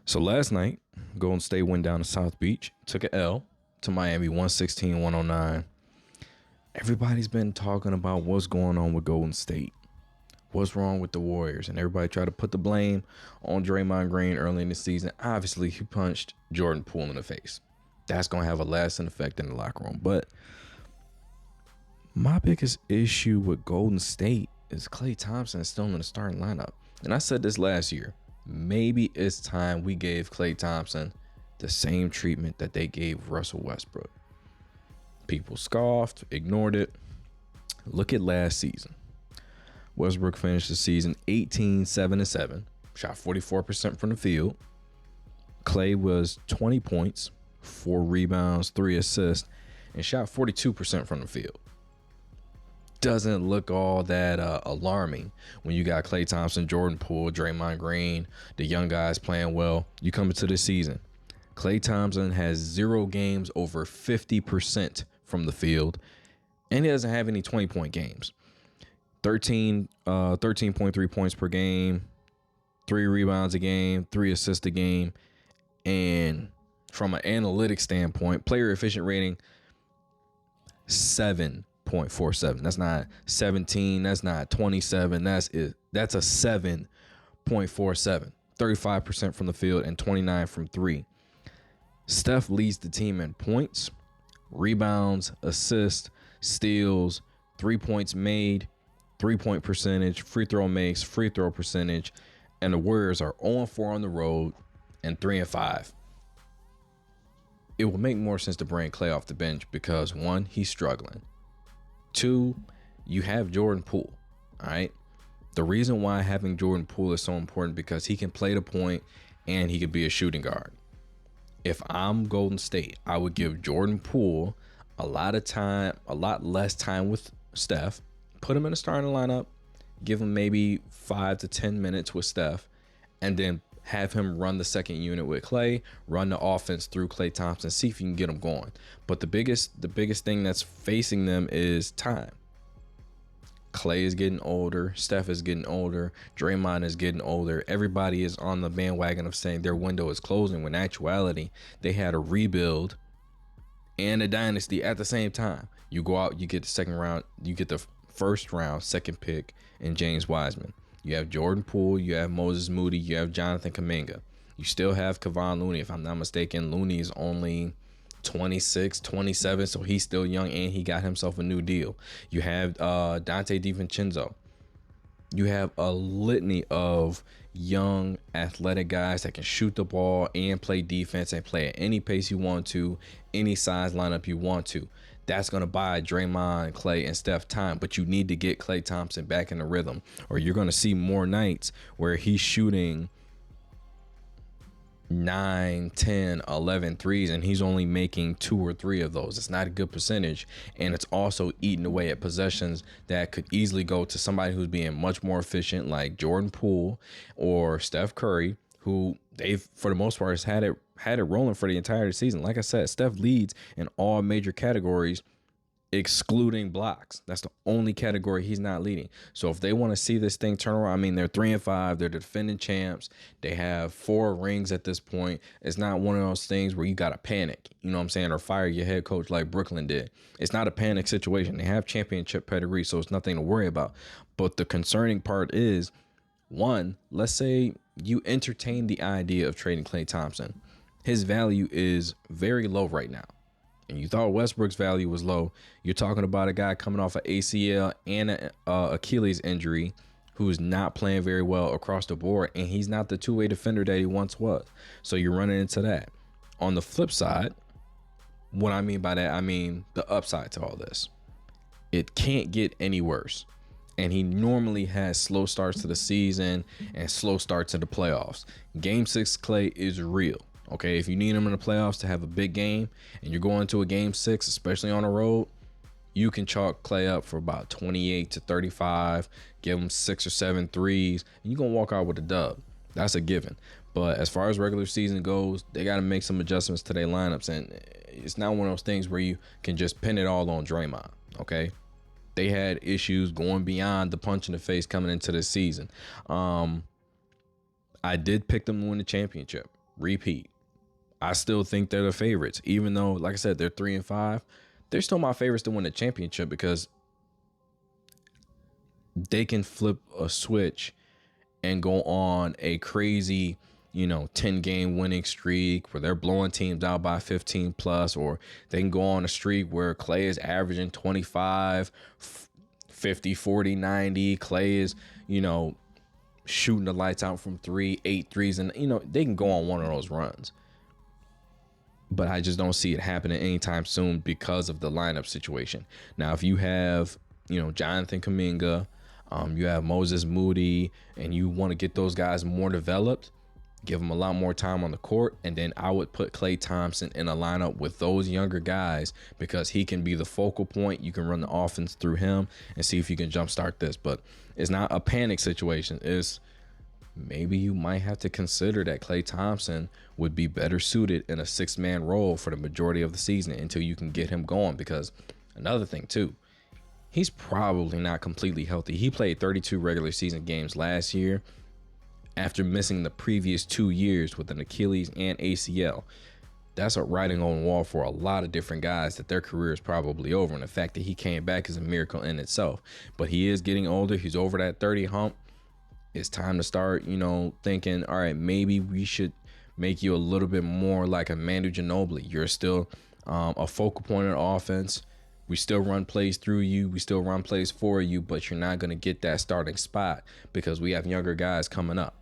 So last night, Golden State went down to South Beach, took an L to Miami, 116-109. Everybody's been talking about what's going on with Golden State. What's wrong with the Warriors? And everybody tried to put the blame on Draymond Green early in the season. Obviously, he punched Jordan Poole in the face. That's going to have a lasting effect in the locker room. But my biggest issue with Golden State is Klay Thompson is still in the starting lineup. And I said this last year. Maybe it's time we gave Klay Thompson the same treatment that they gave Russell Westbrook. People scoffed, ignored it. Look at last season. Westbrook finished the season 18-7-7, shot 44% from the field. Klay was 20 points, 4 rebounds, 3 assists, and shot 42% from the field. Doesn't look all that alarming when you got Klay Thompson, Jordan Poole, Draymond Green, the young guys playing well. You come into this season, Klay Thompson has 0 games over 50% from the field, and he doesn't have any 20-point games. 13.3 points per game, 3 rebounds a game, 3 assists a game, and from an analytics standpoint, player efficient rating 7.47. That's not 17. That's not 27. That's it. That's a 7.47. 35% from the field and 29 from 3. Steph leads the team in points, rebounds, assists, steals, 3 points made, 3-point percentage, free throw makes, free throw percentage, and the Warriors are 0-4 on the road and 3-5. It will make more sense to bring Klay off the bench because 1, he's struggling. 2, you have Jordan Poole. All right. The reason why having Jordan Poole is so important because he can play the point and he could be a shooting guard. If I'm Golden State, I would give Jordan Poole a lot less time with Steph, put him in a starting lineup, give him maybe 5 to 10 minutes with Steph, and then have him run the second unit with Klay, run the offense through Klay Thompson, see if you can get him going. But the biggest thing that's facing them is time. Klay is getting older, Steph is getting older, Draymond is getting older. Everybody is on the bandwagon of saying their window is closing when in actuality they had a rebuild and a dynasty at the same time. You go out, you get the second round, you get the first round, second pick in James Wiseman. You have Jordan Poole, you have Moses Moody, you have Jonathan Kuminga. You still have Kevon Looney. If I'm not mistaken, Looney is only 26, 27, so he's still young and he got himself a new deal. You have Dante DiVincenzo. You have a litany of young athletic guys that can shoot the ball and play defense and play at any pace you want to, any size lineup you want to. That's going to buy Draymond, Klay, and Steph time, but you need to get Klay Thompson back in the rhythm, or you're going to see more nights where he's shooting 9, 10, 11 threes, and he's only making 2 or 3 of those. It's not a good percentage, and it's also eating away at possessions that could easily go to somebody who's being much more efficient, like Jordan Poole or Steph Curry, who they've, for the most part, has had it rolling for the entire season. Like I said, Steph leads in all major categories, excluding blocks. That's the only category he's not leading. So if they want to see this thing turn around, I mean, they're 3-5. They're the defending champs. They have 4 rings at this point. It's not one of those things where you got to panic, you know what I'm saying, or fire your head coach like Brooklyn did. It's not a panic situation. They have championship pedigree, so it's nothing to worry about. But the concerning part is, 1, let's say you entertain the idea of trading Klay Thompson. His value is very low right now. And you thought Westbrook's value was low. You're talking about a guy coming off an ACL and an Achilles injury who's not playing very well across the board, and he's not the two-way defender that he once was. So you're running into that. On the flip side, what I mean by that, I mean the upside to all this. It can't get any worse. And he normally has slow starts to the season and slow starts to the playoffs. Game 6 Klay is real. Okay, if you need him in the playoffs to have a big game and you're going to a game 6, especially on the road, you can chalk Klay up for about 28 to 35, give him 6 or 7 threes, and you're going to walk out with a dub. That's a given. But as far as regular season goes, they got to make some adjustments to their lineups, and it's not one of those things where you can just pin it all on Draymond, okay? They had issues going beyond the punch in the face coming into the season. I did pick them to win the championship. Repeat. I still think they're the favorites, even though, like I said, they're 3-5. They're still my favorites to win the championship because they can flip a switch and go on a crazy, 10-game winning streak where they're blowing teams out by 15 plus, or they can go on a streak where Klay is averaging 25, 50, 40, 90. Klay is, shooting the lights out from 8 threes, and they can go on one of those runs. But I just don't see it happening anytime soon because of the lineup situation. Now, if you have, Jonathan Kuminga, you have Moses Moody, and you want to get those guys more developed, give them a lot more time on the court, and then I would put Klay Thompson in a lineup with those younger guys because he can be the focal point. You can run the offense through him and see if you can jumpstart this. But it's not a panic situation. It's maybe you might have to consider that Klay Thompson would be better suited in a 6-man role for the majority of the season until you can get him going. Because another thing too, he's probably not completely healthy. He played 32 regular season games last year after missing the previous 2 years with an Achilles and ACL. That's a writing on the wall for a lot of different guys that their career is probably over. And the fact that he came back is a miracle in itself. But he is getting older. He's over that 30 hump. It's time to start, thinking, all right, maybe we should make you a little bit more like a Manu Ginobili. You're still a focal point of offense. We still run plays through you. We still run plays for you, but you're not going to get that starting spot because we have younger guys coming up.